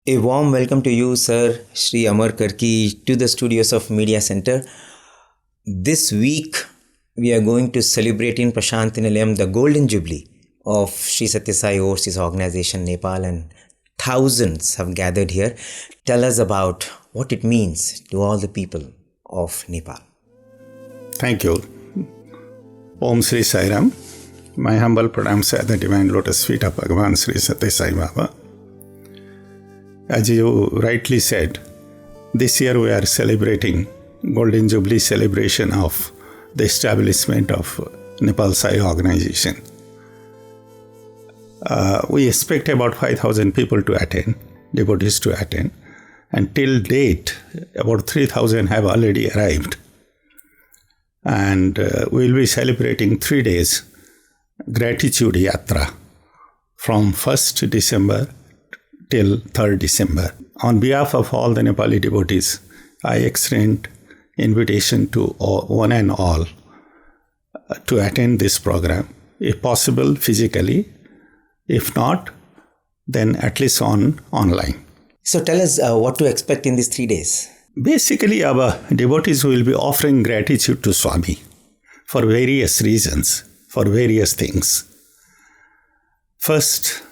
A warm welcome to you, Sir Shri Amar Karki, to the studios of Media Center. This week, we are going to celebrate in Prasanthi Nilayam the Golden Jubilee of Sri Sathya Sai Overseas Organization, Nepal, and thousands have gathered here. Tell us about what it means to all the people of Nepal. Thank you. Om Sri Sai Ram. My humble pranams at the Divine Lotus feet of Bhagavan Sri Sathya Sai Baba. As you rightly said, this year we are celebrating Golden Jubilee celebration of the establishment of Nepal Sai Organization. We expect about 5,000 people to attend, devotees to attend, and till date, about 3,000 have already arrived. And we will be celebrating 3 days gratitude yatra from 1st December till 3rd December. On behalf of all the Nepali devotees, I extend invitation to one and all to attend this program, if possible physically, if not, then at least online. So tell us what to expect in these 3 days. Basically, our devotees will be offering gratitude to Swami for various reasons, for various things. First,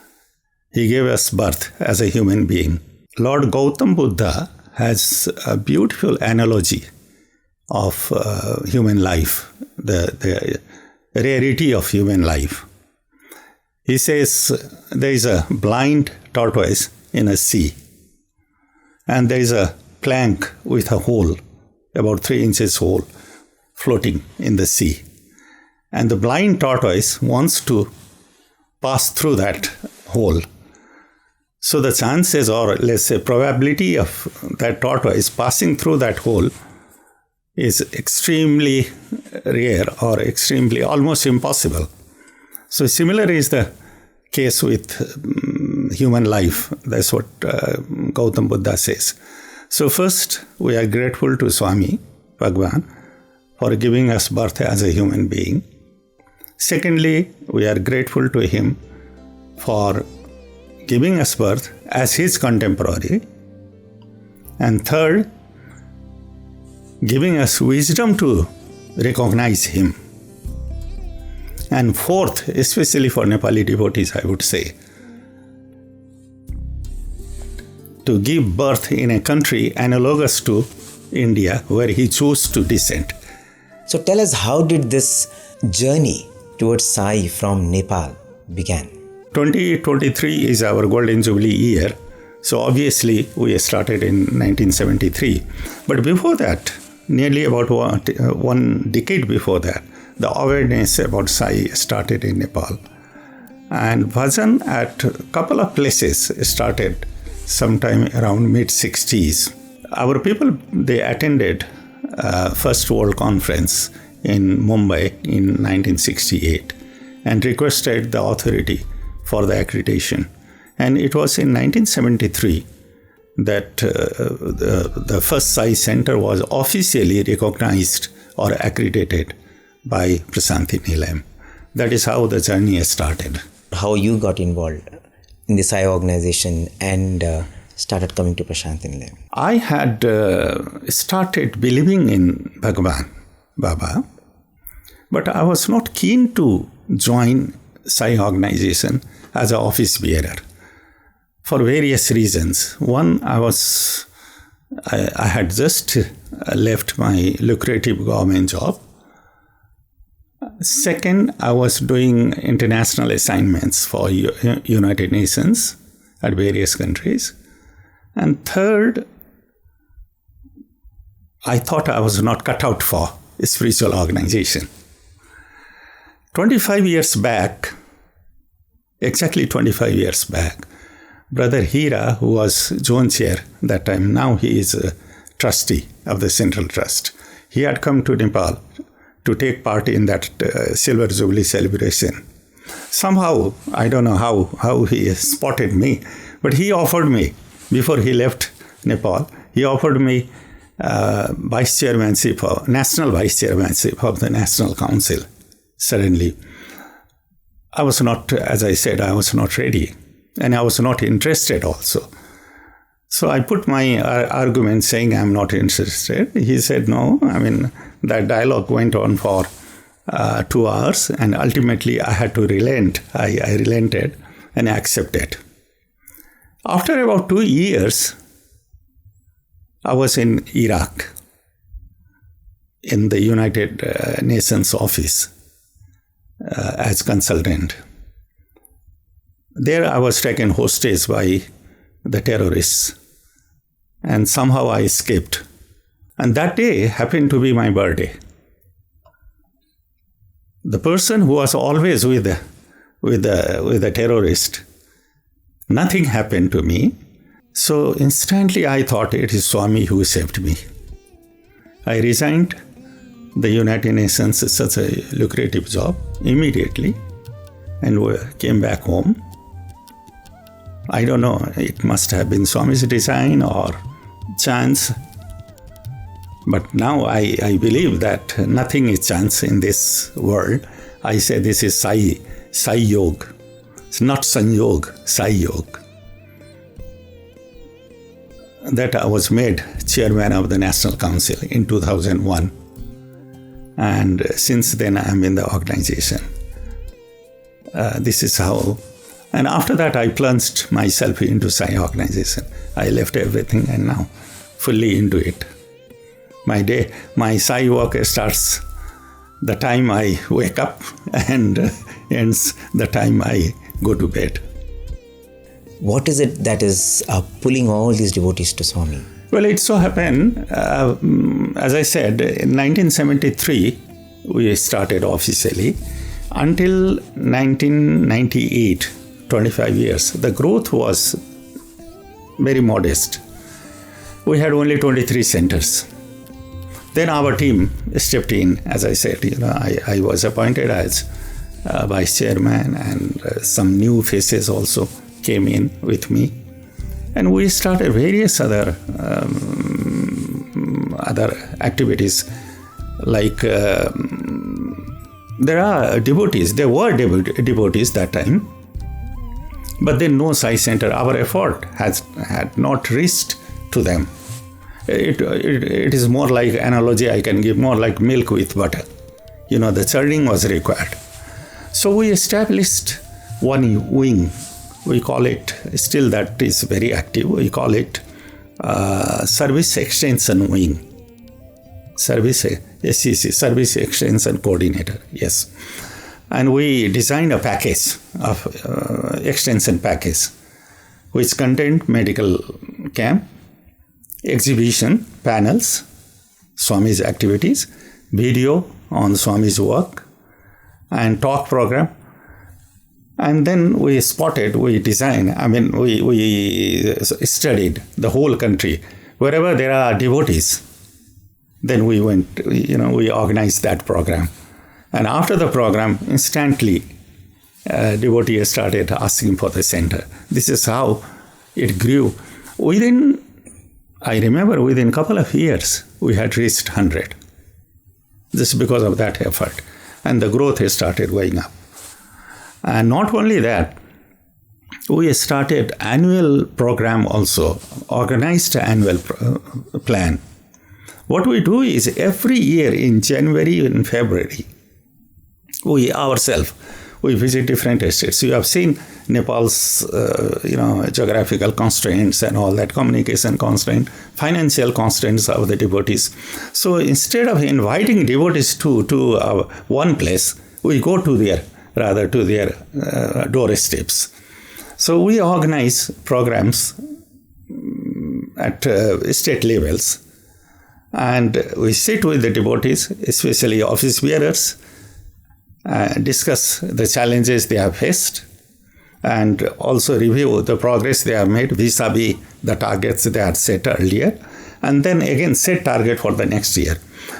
he gave us birth as a human being. Lord Gautam Buddha has a beautiful analogy of human life, the rarity of human life. He says there is a blind tortoise in a sea, and there is a plank with a hole, about 3 inches hole, floating in the sea. And the blind tortoise wants to pass through that hole. So the chances, or let's say probability of that tortoise passing through that hole is extremely rare or extremely almost impossible. So similar is the case with human life. That's what Gautam Buddha says. So first, we are grateful to Swami, Bhagavan, for giving us birth as a human being. Secondly, we are grateful to him for giving us birth as his contemporary. And third, giving us wisdom to recognize him. And fourth, especially for Nepali devotees, I would say, to give birth in a country analogous to India, where he chose to descend. So tell us, how did this journey towards Sai from Nepal began? 2023 is our Golden Jubilee year. So obviously we started in 1973. But before that, nearly about one decade before that, the awareness about Sai started in Nepal. And bhajan at a couple of places started sometime around mid-60s. Our people, they attended First World Conference in Mumbai in 1968 and requested the authority for the accreditation. And it was in 1973 that the first Sai Centre was officially recognized or accredited by Prasanthi Nilayam. That is how the journey started. How you got involved in the Sai Organization and started coming to Prasanthi Nilayam? I had started believing in Bhagavan, Baba, but I was not keen to join Sai Organization as an office bearer for various reasons. One, I had just left my lucrative government job. Second, I was doing international assignments for United Nations at various countries. And third, I thought I was not cut out for a spiritual organization. 25 years back, exactly 25 years back, Brother Hira, who was zone chair that time, now he is a trustee of the Central Trust. He had come to Nepal to take part in that Silver Jubilee celebration. Somehow, I don't know how he spotted me, but he offered me, before he left Nepal, he offered me vice chairmanship, national vice chairmanship of the National Council. Suddenly, I was not, as I said, I was not ready. And I was not interested also. So I put my argument saying I'm not interested. He said no. I mean, that dialogue went on for 2 hours, and ultimately I had to relent. I relented and accepted. After about 2 years, I was in Iraq, in the United Nations office as consultant. There I was taken hostage by the terrorists, and somehow I escaped. And that day happened to be my birthday. The person who was always with the terrorist, nothing happened to me. So instantly I thought it is Swami who saved me. I resigned the United Nations, is such a lucrative job, immediately, and came back home. I don't know, it must have been Swami's design or chance. But now I believe that nothing is chance in this world. I say this is Sai Yoga. It's not Sanyog, Sai Yoga. That I was made chairman of the National Council in 2001. And since then I am in the organization. This is how. And after that I plunged myself into Sai Organization. I left everything and now fully into it. My Sai work starts the time I wake up and ends the time I go to bed. What is it that is pulling all these devotees to Swami? Well, it so happened, as I said, in 1973 we started officially. Until 1998, 25 years, the growth was very modest. We had only 23 centers. Then our team stepped in. As I said, I was appointed as vice chairman, and some new faces also came in with me. And we started various other activities, like there are devotees. There were devotees that time, but then no Sai Centre. Our effort had not reached to them. It is more like analogy I can give, more like milk with butter. The churning was required. So we established one wing. We call it, still that is very active, we call it Service Extension Wing. SEC, Service Extension Coordinator, yes. And we designed a package of extension package, which contained medical camp, exhibition, panels, Swami's activities, video on Swami's work, and talk program. And then we studied, we studied the whole country. Wherever there are devotees, then we went, we organized that program. And after the program, instantly, devotees started asking for the center. This is how it grew. I remember within a couple of years, we had reached 100. Just because of that effort. And the growth has started going up. And not only that, we started annual program also, organized annual plan. What we do is every year in January and February, we ourselves, we visit different estates. You have seen Nepal's, geographical constraints and all that, communication constraint, financial constraints of the devotees. So instead of inviting devotees to one place, we go to their doorsteps. So we organize programs at state levels, and we sit with the devotees, especially office bearers, discuss the challenges they have faced, and also review the progress they have made vis-a-vis the targets they had set earlier, and then again set target for the next year.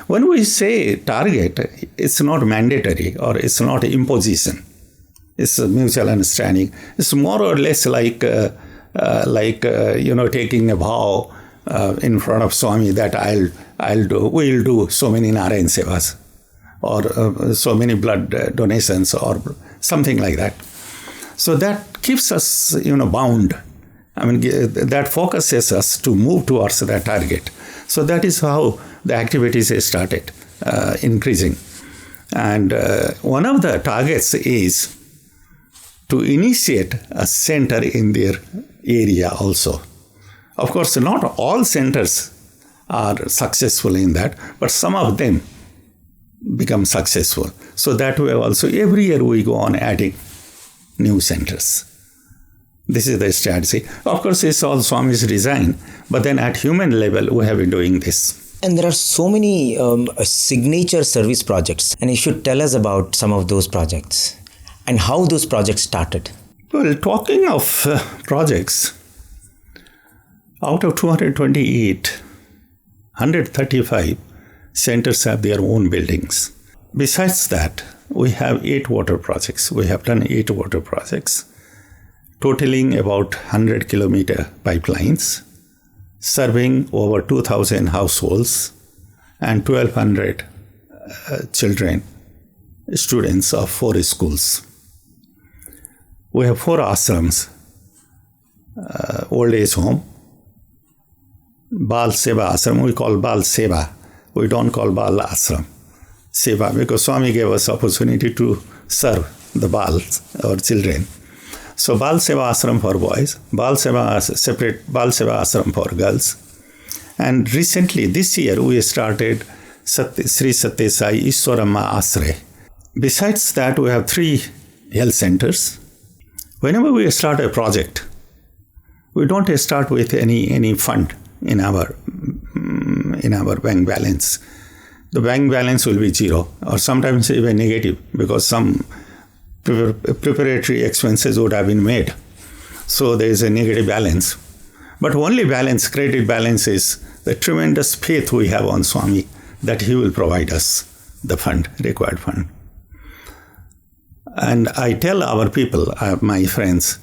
When we say target, it's not mandatory or it's not imposition. It's a mutual understanding. It's more or less like taking a vow in front of Swami that we'll do so many Narayan Sevas or so many blood donations or something like that. So that keeps us, bound. I mean, that focuses us to move towards that target. So that is how the activities started increasing. And one of the targets is to initiate a center in their area also. Of course, not all centers are successful in that, but some of them become successful. So that way also, every year we go on adding new centers. This is the strategy. Of course, it's all Swami's design, but then at human level, we have been doing this. And there are so many signature service projects, and you should tell us about some of those projects and how those projects started. Well, talking of projects, out of 228, 135 centers have their own buildings. Besides that, we have 8 water projects. We have done 8 water projects, totaling about 100 kilometer pipelines, serving over 2,000 households and 1,200 children, students of 4 schools. We have 4 ashrams, old age home, Bal Seva Ashram, we call Bal Seva. We don't call Bal Ashram. Seva, because Swami gave us opportunity to serve the Bals, our children. So Bal Seva Ashram for boys, separate Bal Seva Ashram for girls. And recently, this year, we started Sri Sathya Sai Ishwaramma Ashray. Besides that, we have 3 health centers. Whenever we start a project, we don't start with any fund in our bank balance. The bank balance will be 0 or sometimes even negative because some preparatory expenses would have been made. So there is a negative balance. But only balance, credit balance, is the tremendous faith we have on Swami that he will provide us the fund, required fund. And I tell our people, my friends,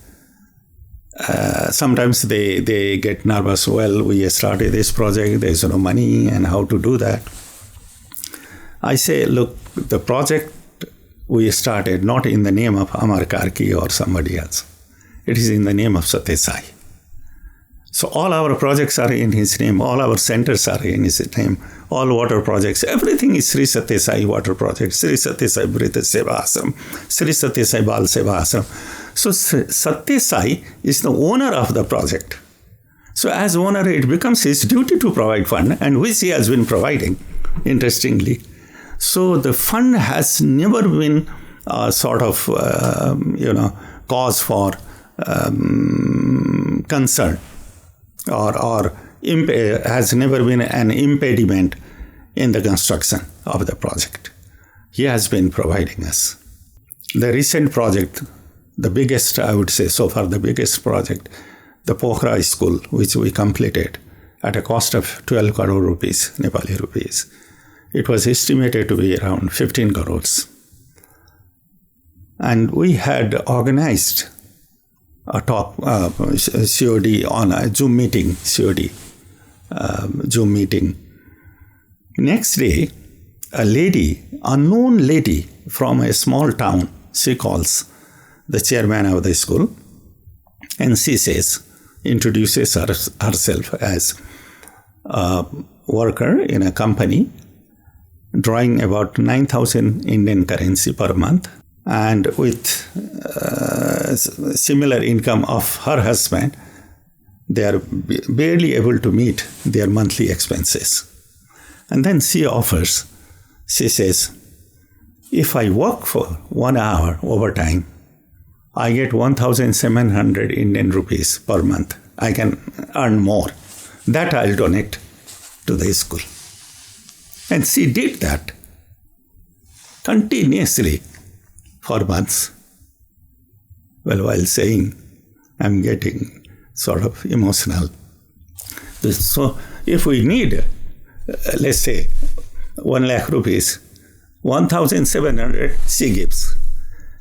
sometimes they get nervous. Well, we started this project, there's no money, and how to do that. I say, look, the project we started not in the name of Amar Karki or somebody else. It is in the name of Sathya Sai. So all our projects are in his name, all our centers are in his name, all water projects, everything is Sri Sathya Sai water project, Sri Sathya Sai Brita Seva Ashram, Sri Sathya Sai Bal Seva Ashram. So Sathya Sai is the owner of the project. So as owner, it becomes his duty to provide fund, and which he has been providing, interestingly. So the fund has never been a sort of, cause for concern or has never been an impediment in the construction of the project. He has been providing us. The recent project, the biggest, I would say so far, the biggest project, the Pokhara school, which we completed at a cost of 12 crore rupees, Nepali rupees. It was estimated to be around 15 crores. And we had organized a top COD on a Zoom meeting, Zoom meeting. Next day, a lady, unknown lady from a small town, she calls the chairman of the school, and she says, introduces herself as a worker in a company, drawing about 9,000 Indian currency per month, and with similar income of her husband, they are barely able to meet their monthly expenses. And then she offers, she says, if I work for 1 hour overtime, I get 1,700 Indian rupees per month. I can earn more. That I'll donate to the school. And she did that continuously for months. Well, while saying, I'm getting sort of emotional. So if we need, let's say, 1 lakh rupees, 1,700 she gives.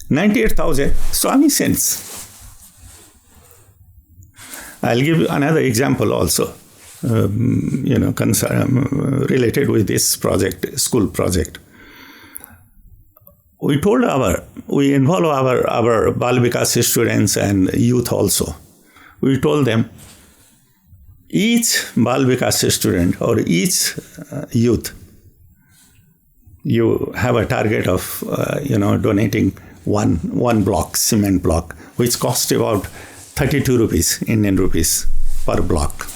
98,000 Swami sends. I'll give you another example also, related with this project, school project. We involve our Bal Vikas students and youth also. we told them, each Bal Vikas student or each youth, you have a target of, donating one block, cement block, which cost about 32 rupees, Indian rupees per block.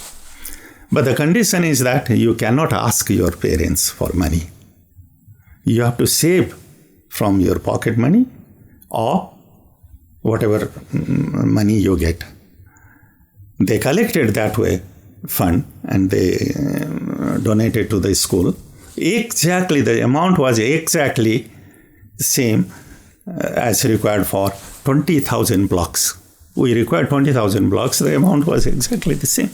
But the condition is that you cannot ask your parents for money. You have to save from your pocket money or whatever money you get. They collected that way fund and they donated to the school. Exactly, the amount was exactly the same as required for 20,000 blocks. We required 20,000 blocks, the amount was exactly the same.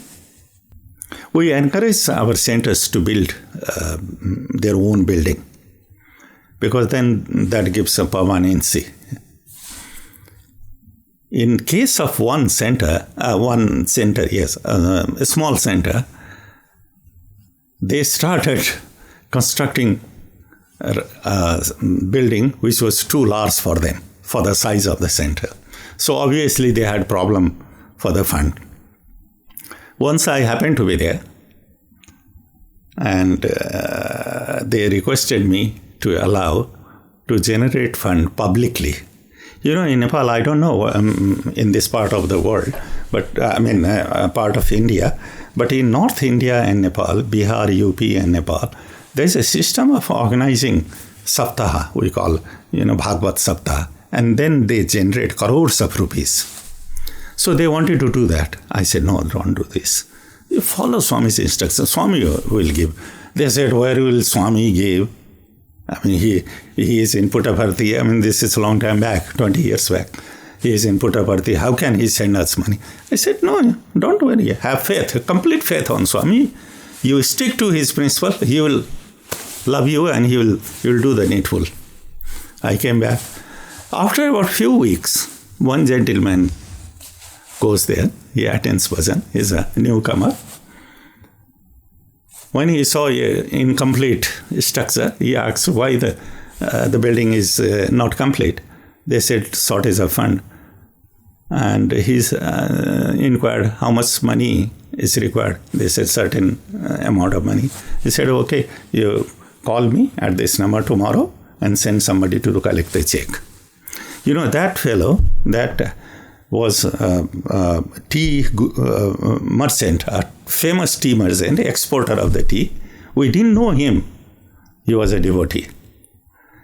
We encourage our centers to build their own building because then that gives a permanency. In case of one center, a small center, they started constructing a building which was too large for them, for the size of the center. So obviously they had problem for the fund. Once I happened to be there, and they requested me to allow to generate fund publicly. In Nepal, I don't know in this part of the world, but part of India, but in North India and Nepal, Bihar, UP and Nepal, there's a system of organizing Saptaha, we call, Bhagavad Saptaha, and then they generate crores of rupees. So they wanted to do that. I said, no, don't do this. You follow Swami's instructions. Swami will give. They said, where will Swami give? He is in Puttaparthi. This is a long time back, 20 years back. He is in Puttaparthi. How can he send us money? I said, no, don't worry. Have faith, complete faith on Swami. You stick to his principle. He will love you and he will do the needful. I came back. After about few weeks, one gentleman goes there. He attends bhajan. He's a newcomer. When he saw an incomplete structure, he asked why the building is not complete. They said shortage of fund. And he's inquired how much money is required. They said certain amount of money. He said, okay, you call me at this number tomorrow and send somebody to collect the check. That fellow, that was a tea merchant, a famous tea merchant, exporter of the tea. We didn't know him. He was a devotee.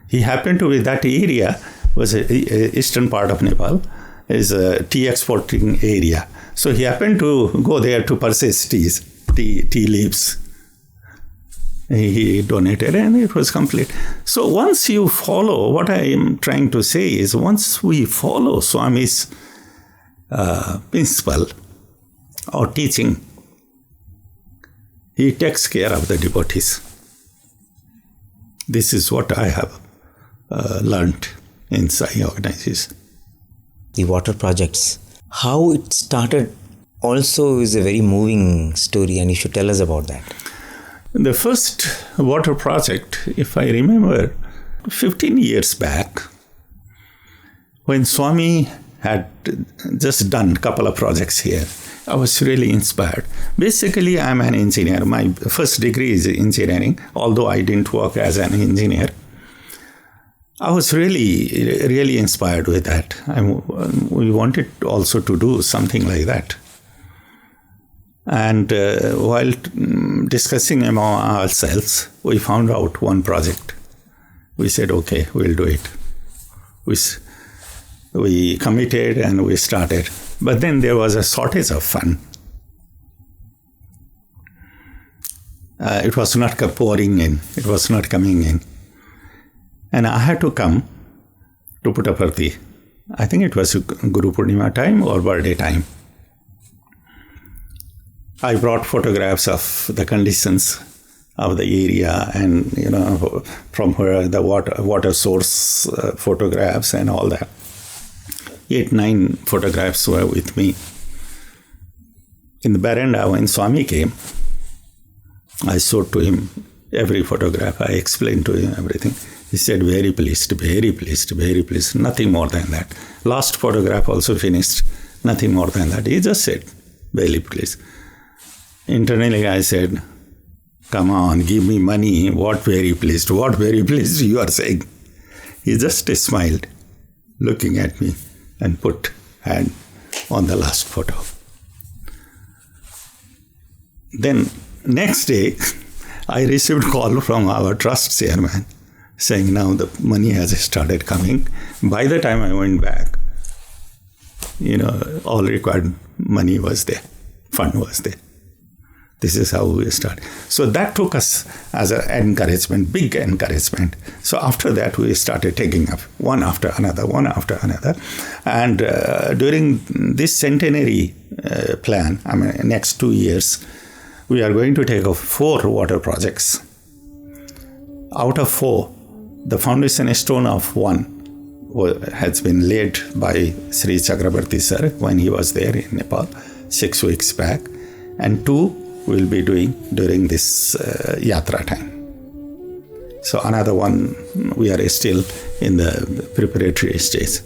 He happened to be, that area was a eastern part of Nepal, is a tea exporting area. So he happened to go there to purchase tea leaves. He donated and it was complete. So once you follow, what I am trying to say is, once we follow Swami's principle or teaching, he takes care of the devotees. This is what I have learned in Sai Organization. The water projects, how it started also is a very moving story, and you should tell us about that. The first water project, if I remember, 15 years back, when Swami had just done a couple of projects here, I was really inspired. Basically, I'm an engineer. My first degree is engineering, although I didn't work as an engineer. I was really inspired with that. We wanted also to do something like that. And while discussing among ourselves, we found out one project. We said, okay, we'll do it. We committed and we started. But then there was a shortage of fund. It was not pouring in. It was not coming in. And I had to come to Puttaparthi. I think it was Guru Purnima time or birthday time. I brought photographs of the conditions of the area and, from where the water source photographs and all that. 8-9 photographs were with me. In the veranda, when Swami came, I showed to him every photograph. I explained to him everything. He said, very pleased, very pleased, very pleased. Nothing more than that. Last photograph also finished. Nothing more than that. He just said, very pleased. Internally I said, come on, give me money. What very pleased? What very pleased you are saying? He just smiled, looking at me, and put hand on the last photo. Then next day, I received call from our trust chairman saying now the money has started coming. By the time I went back, all required money was there, fund was there. This is how we started. So that took us as an encouragement, big encouragement. So after that, we started taking up one after another. And during this centenary plan, next 2 years, we are going to take up 4 water projects. Out of 4, the foundation stone of 1 has been laid by Sri Chakrabarti sir when he was there in Nepal 6 weeks back, and 2 we'll be doing during this yatra time. So another 1, we are still in the preparatory stage.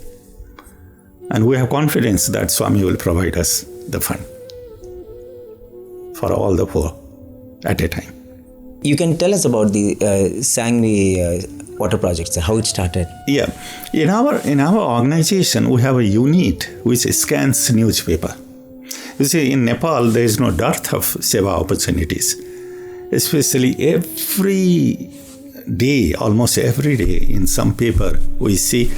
And we have confidence that Swami will provide us the fund for all the 4 at a time. You can tell us about the Sangli water projects, how it started. Yeah. In our organization, we have a unit which scans newspaper. You see, in Nepal, there is no dearth of seva opportunities. Especially almost every day, in some paper, we see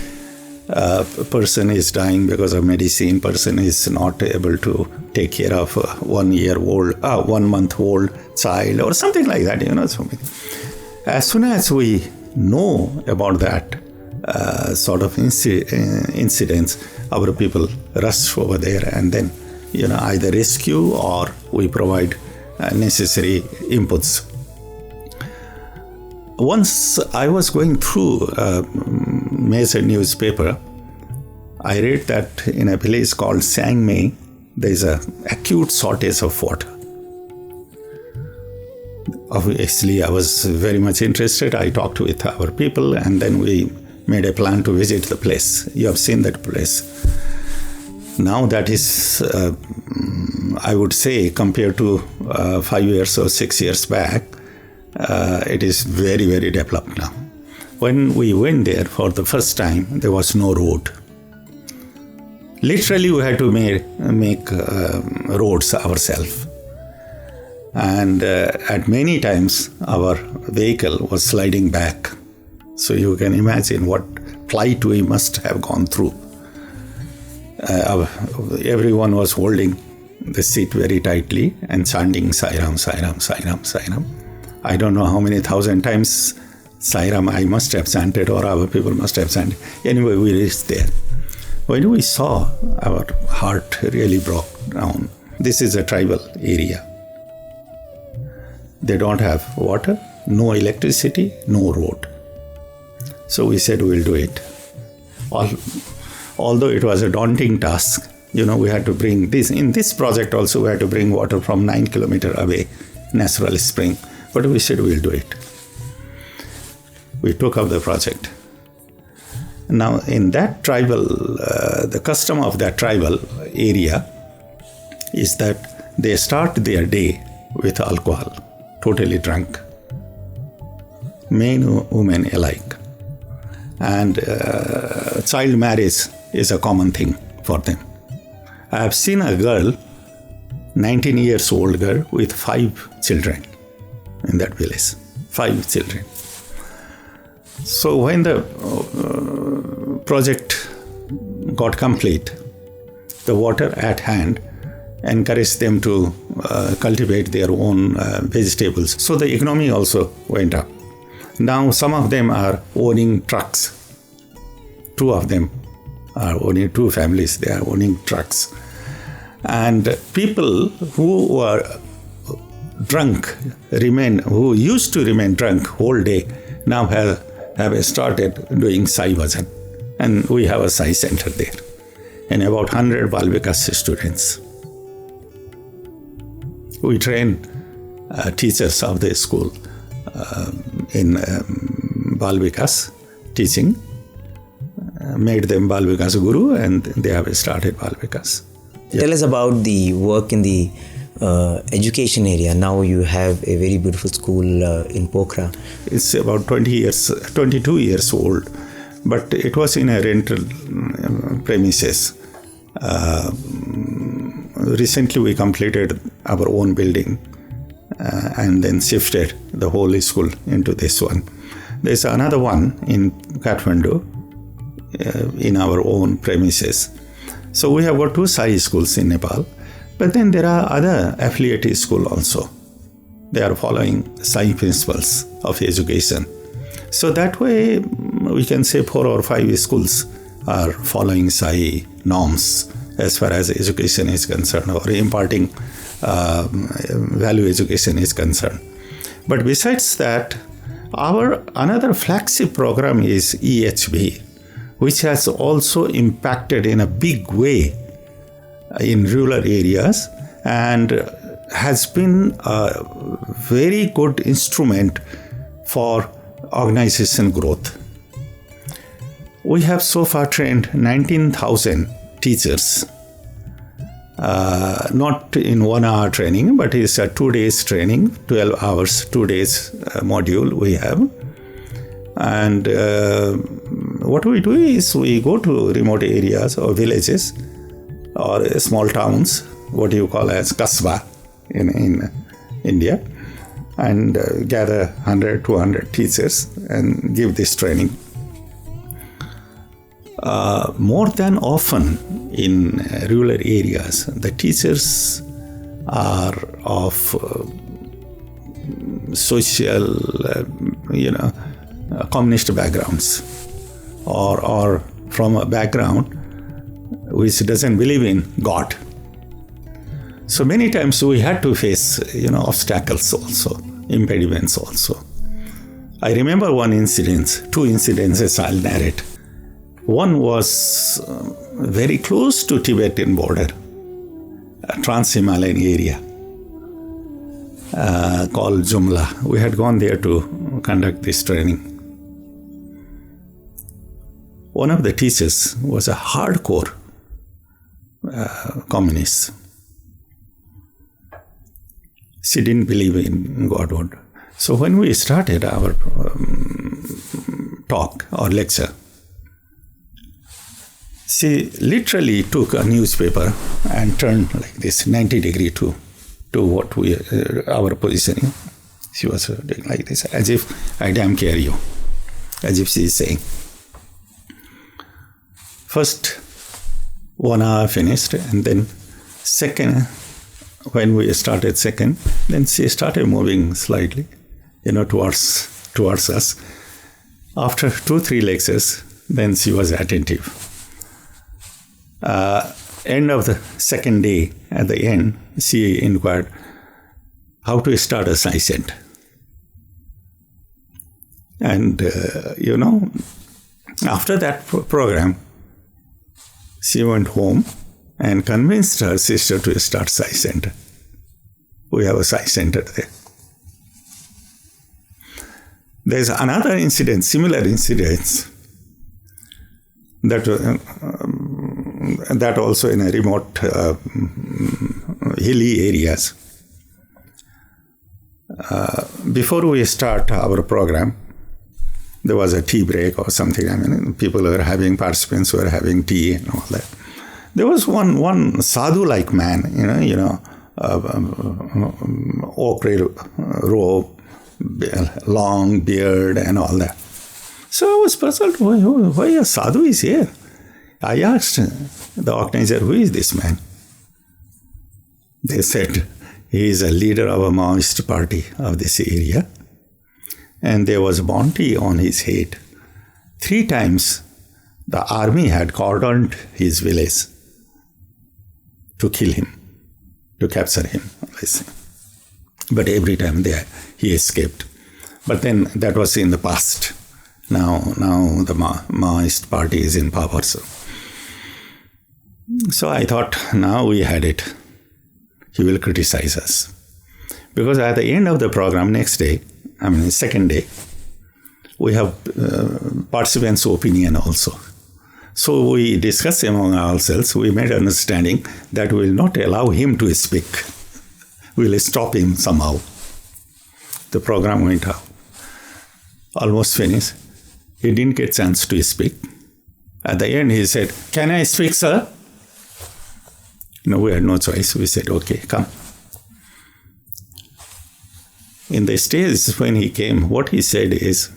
a person is dying because of medicine, person is not able to take care of a 1 month old child, or something like that, something. As soon as we know about that sort of incidents, our people rush over there and then either rescue or we provide necessary inputs. Once I was going through a major newspaper, I read that in a village called Sangme, there is an acute shortage of water. Obviously, I was very much interested. I talked with our people and then we made a plan to visit the place. You have seen that place. Now that is, I would say, compared to 5 years or 6 years back, it is very, very developed now. When we went there for the first time, there was no road. Literally, we had to make roads ourselves. And at many times, our vehicle was sliding back. So you can imagine what plight we must have gone through. Everyone was holding the seat very tightly and chanting Sai Ram, Sai Ram, Sai Ram, Sai Ram. I don't know how many thousand times Sai Ram I must have chanted or our people must have chanted. Anyway, we reached there. When we saw, our heart really broke down. This is a tribal area. They don't have water, no electricity, no road. So we said we'll do it. Although it was a daunting task, we had to bring this. In this project also, we had to bring water from 9 kilometers away, natural spring. But we said we'll do it. We took up the project. Now, in that tribal, the custom of that tribal area is that they start their day with alcohol, totally drunk. Men, women alike. And child marriage is a common thing for them. I have seen a girl, 19 years old girl, with 5 children in that village. 5 children. So when the project got complete, the water at hand encouraged them to cultivate their own vegetables. So the economy also went up. Now some of them are owning trucks. 2 of them are owning, 2 families, they are owning trucks. And people who were drunk, who used to remain drunk whole day, now have started doing Sai Bhajan. And we have a Sai Centre there. And about 100 Bal Vikas students. We train teachers of the school in Bal Vikas teaching, made them Bal Vikas Guru, and they have started Bal Vikas. Tell us about the work in the education area. Now you have a very beautiful school in Pokhara. It's about 22 years old, but it was in a rental premises. Recently we completed our own building and then shifted the whole school into this one. There's another one in Kathmandu in our own premises. So we have got 2 Sai schools in Nepal, but then there are other affiliate schools also. They are following Sai principles of education. So that way we can say 4 or 5 schools are following Sai norms as far as education is concerned, or imparting value education is concerned. But besides that, our another flagship program is EHB, which has also impacted in a big way in rural areas and has been a very good instrument for organization growth. We have so far trained 19,000 teachers, not in 1 hour training, but it's a 2 days training, 12 hours, 2 days module we have. And what we do is we go to remote areas or villages or small towns, what you call as kasba in India, and gather 100, 200 teachers and give this training. More than often in rural areas, the teachers are of social, communist backgrounds, or from a background which doesn't believe in God. So many times we had to face, obstacles also, impediments also. I remember one incident, 2 incidences I'll narrate. One was very close to Tibetan border, a trans-Himalayan area called Jumla. We had gone there to conduct this training. One of the teachers was a hardcore communist. She didn't believe in Godhood. So when we started our talk or lecture, she literally took a newspaper and turned like this 90 degree to what our positioning. She was doing like this, as if I damn care you, as if she is saying. First 1 hour finished, and then second, when we started second, then she started moving slightly, towards us. After 2-3 lectures, then she was attentive. End of the second day, at the end, she inquired how to start a Sai Centre. And, after that program, she went home and convinced her sister to start Sai Centre. We have a Sai Centre there. There's another incident, similar incidents, that also in a remote hilly areas. Before we start our program, there was a tea break or something. Participants were having tea and all that. There was one sadhu-like man, ochre robe, long beard and all that. So I was puzzled, why a sadhu is here? I asked the organizer, who is this man? They said, he is a leader of a Maoist party of this area, and there was bounty on his head. 3 times the army had cordoned his village to kill him, to capture him. But every time he escaped. But then that was in the past. Now the Maoist party is in power. So I thought, now we had it. He will criticize us. Because at the end of the program, second day, we have participants' opinion also. So we discussed among ourselves, we made understanding that we will not allow him to speak. We will stop him somehow. The program went out. Almost finished. He didn't get a chance to speak. At the end, he said, "Can I speak, sir?" No, we had no choice. We said, "Okay, come." In the stage when he came, what he said is,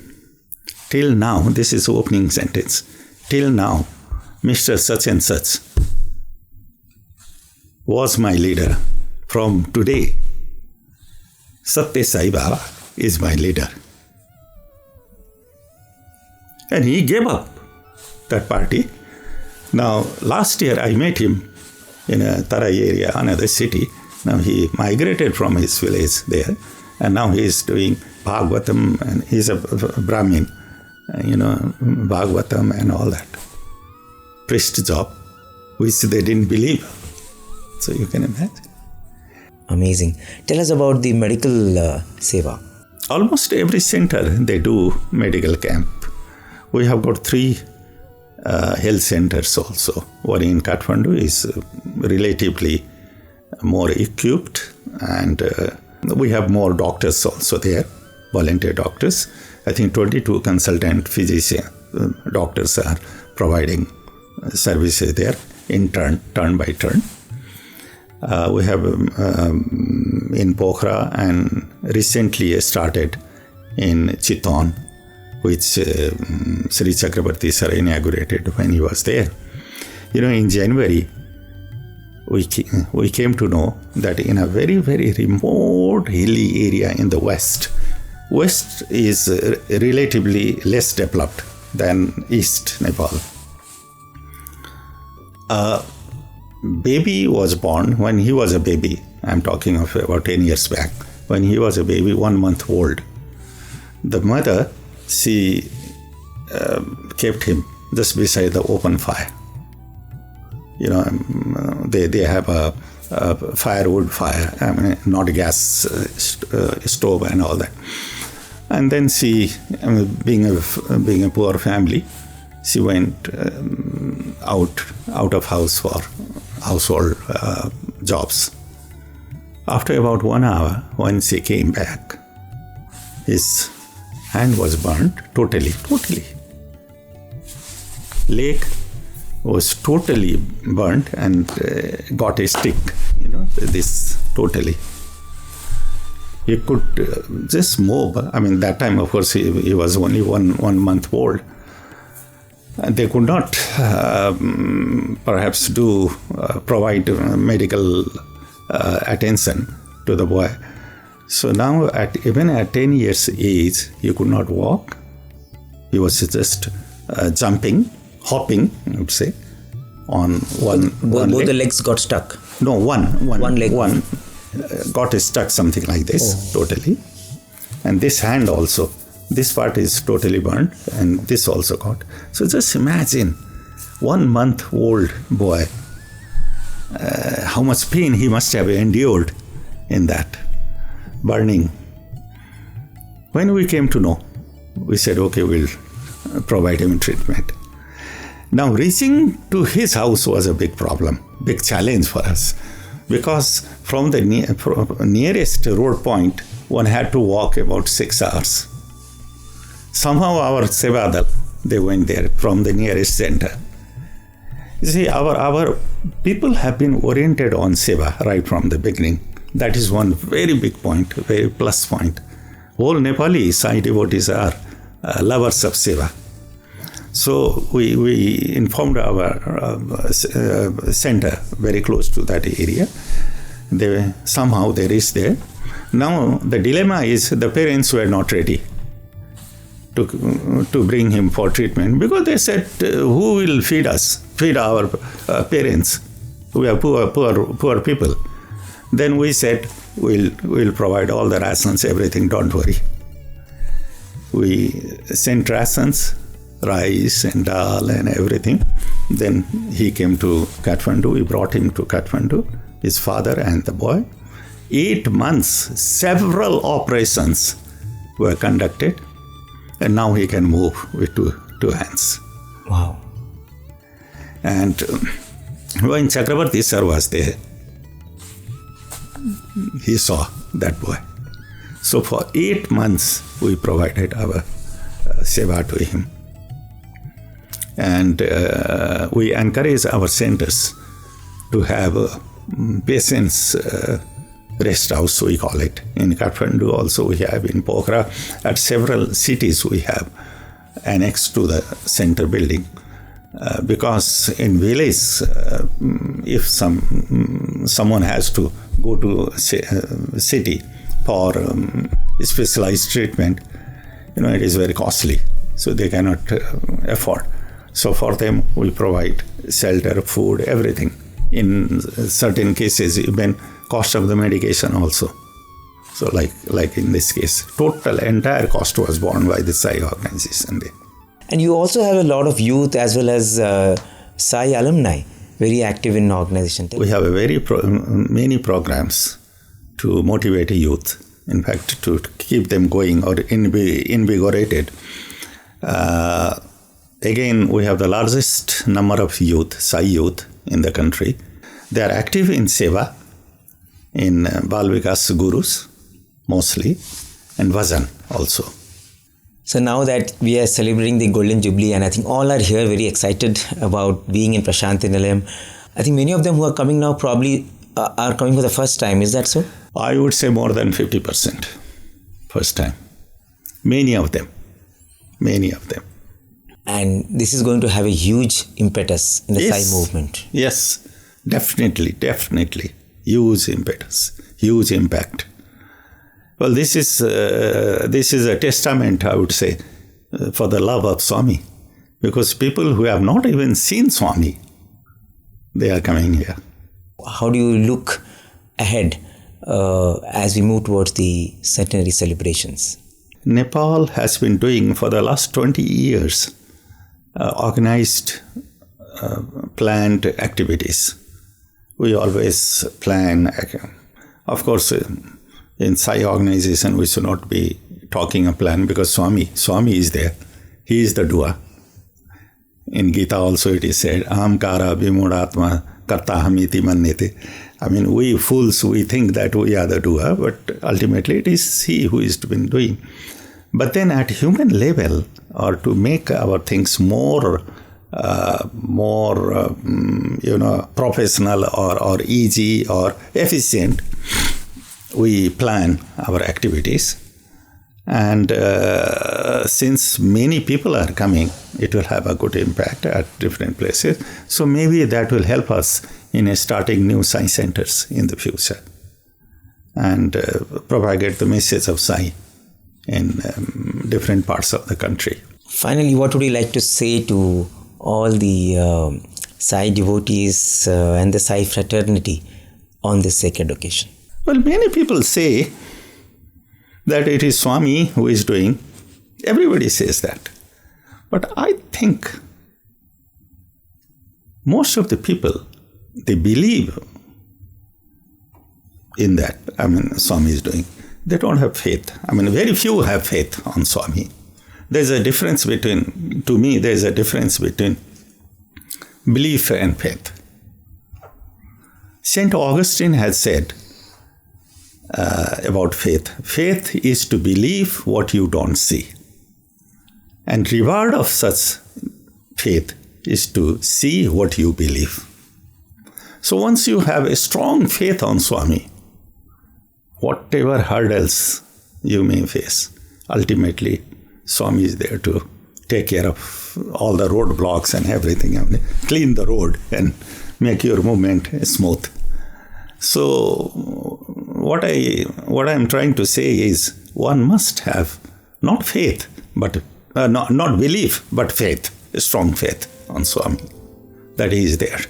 "Till now," this is the opening sentence, "till now, Mr. Such and Such was my leader. From today, Sathya Sai Baba is my leader." And he gave up that party. Now, last year I met him in a Tarai area, another city. Now he migrated from his village there, and now he is doing Bhagavatam, and he's a Brahmin, Bhagavatam and all that. Priest job, which they didn't believe. So you can imagine. Amazing. Tell us about the medical seva. Almost every center, they do medical camp. We have got 3 health centers also. One in Kathmandu is relatively more equipped, and we have more doctors also there, volunteer doctors. I think 22 consultant physician doctors are providing services there in turn by turn. We have in Pokhara, and recently started in Chiton, which Sri Chakrabarti Sir inaugurated when he was there. In January, we came to know that in a very, very remote hilly area in the west is relatively less developed than East Nepal. A baby was born when he was a baby. I'm talking of about 10 years back. When he was a baby, 1 month old, the mother, she kept him just beside the open fire. They have a firewood fire, not a gas stove and all that. And then she, being a poor family, she went out of house for household jobs. After about 1 hour, when she came back, his hand was burnt totally. Leg was totally burnt and got a stick, this totally. He could just move. That time, of course, he was only one month old. And they could not perhaps provide medical attention to the boy. So now, even at 10 years age, he could not walk. He was just jumping, hopping, I would say, on one Both leg. the legs got stuck? No, one leg. One got stuck, something like this, totally. And this hand also, this part is totally burnt, and this also got. So just imagine, 1 month old boy, how much pain he must have endured in that burning. When we came to know, we said, okay, we'll provide him treatment. Now, reaching to his house was a big problem, big challenge for us, because from the nearest road point, one had to walk about 6 hours. Somehow our Sevadal, they went there from the nearest center. You see, our people have been oriented on Seva right from the beginning. That is one very big point, very plus point. Whole Nepali Sai devotees are lovers of Seva. So we informed our center very close to that area. Somehow they reached there. Now the dilemma is the parents were not ready to bring him for treatment, because they said, who will feed our parents? We are poor people. Then we said, we'll provide all the rations, everything, don't worry. We sent rations, rice and dal and everything. Then he came to Kathmandu. We brought him to Kathmandu, his father and the boy. 8 months, several operations were conducted, and now he can move with two hands. Wow. And when Chakravarti sir was there, he saw that boy. So for 8 months, we provided our seva to him. And we encourage our centers to have patients' rest house, we call it. In Kathmandu also we have, in Pokhara, at several cities we have annexed to the center building. Because in village, if someone has to go to city for specialized treatment, it is very costly, so they cannot afford. So for them, we provide shelter, food, everything. In certain cases, even cost of the medication also. So like in this case, entire cost was borne by the Sai Organization. And you also have a lot of youth as well as Sai alumni, very active in organization. We have many programs to motivate youth. In fact, to keep them going or invigorated. Again, we have the largest number of youth, Sai youth, in the country. They are active in seva, in Bal Vikas Gurus, mostly, and Vajan also. So now that we are celebrating the Golden Jubilee, and I think all are here very excited about being in Prasanthi Nilayam, I think many of them who are coming now probably are coming for the first time. Is that so? I would say more than 50% first time. Many of them. And this is going to have a huge impetus in the Sai movement. Yes, definitely. Huge impetus, huge impact. Well, this is a testament, I would say, for the love of Swami. Because people who have not even seen Swami, they are coming here. How do you look ahead as we move towards the centenary celebrations? Nepal has been doing for the last 20 years organized, planned activities. We always plan. Of course, in Sai Organization, we should not be talking a plan because Swami is there. He is the doer. In Gita also it is said, Ahamkara vimudatma karta hamiti mannete. I mean, we fools, we think that we are the doer, but ultimately it is he who is been doing. But then at human level, or to make our things more professional or easy or efficient, we plan our activities. And since many people are coming, it will have a good impact at different places. So maybe that will help us in starting new Sai centers in the future and propagate the message of Sai in different parts of the country. Finally, what would you like to say to all the Sai devotees and the Sai fraternity on this sacred occasion? Well, many people say that it is Swami who is doing. Everybody says that. But I think most of the people, they believe in that. I mean, Swami is doing. They don't have faith. I mean, very few have faith on Swami. There's a difference between belief and faith. St. Augustine has said about faith. Faith is to believe what you don't see. And reward of such faith is to see what you believe. So once you have a strong faith on Swami, whatever hurdles you may face, ultimately Swami is there to take care of all the roadblocks and everything, clean the road and make your movement smooth. So what I am trying to say is one must have not faith, but not belief, but faith, a strong faith on Swami, that he is there,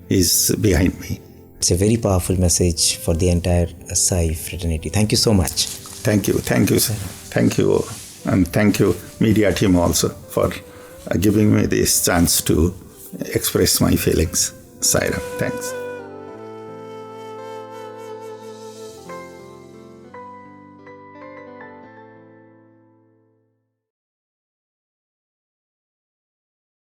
he is behind me. It's a very powerful message for the entire Sai fraternity. Thank you so much. Thank you, sir. Thank you, and thank you, media team also, for giving me this chance to express my feelings. Sai Ram, thanks.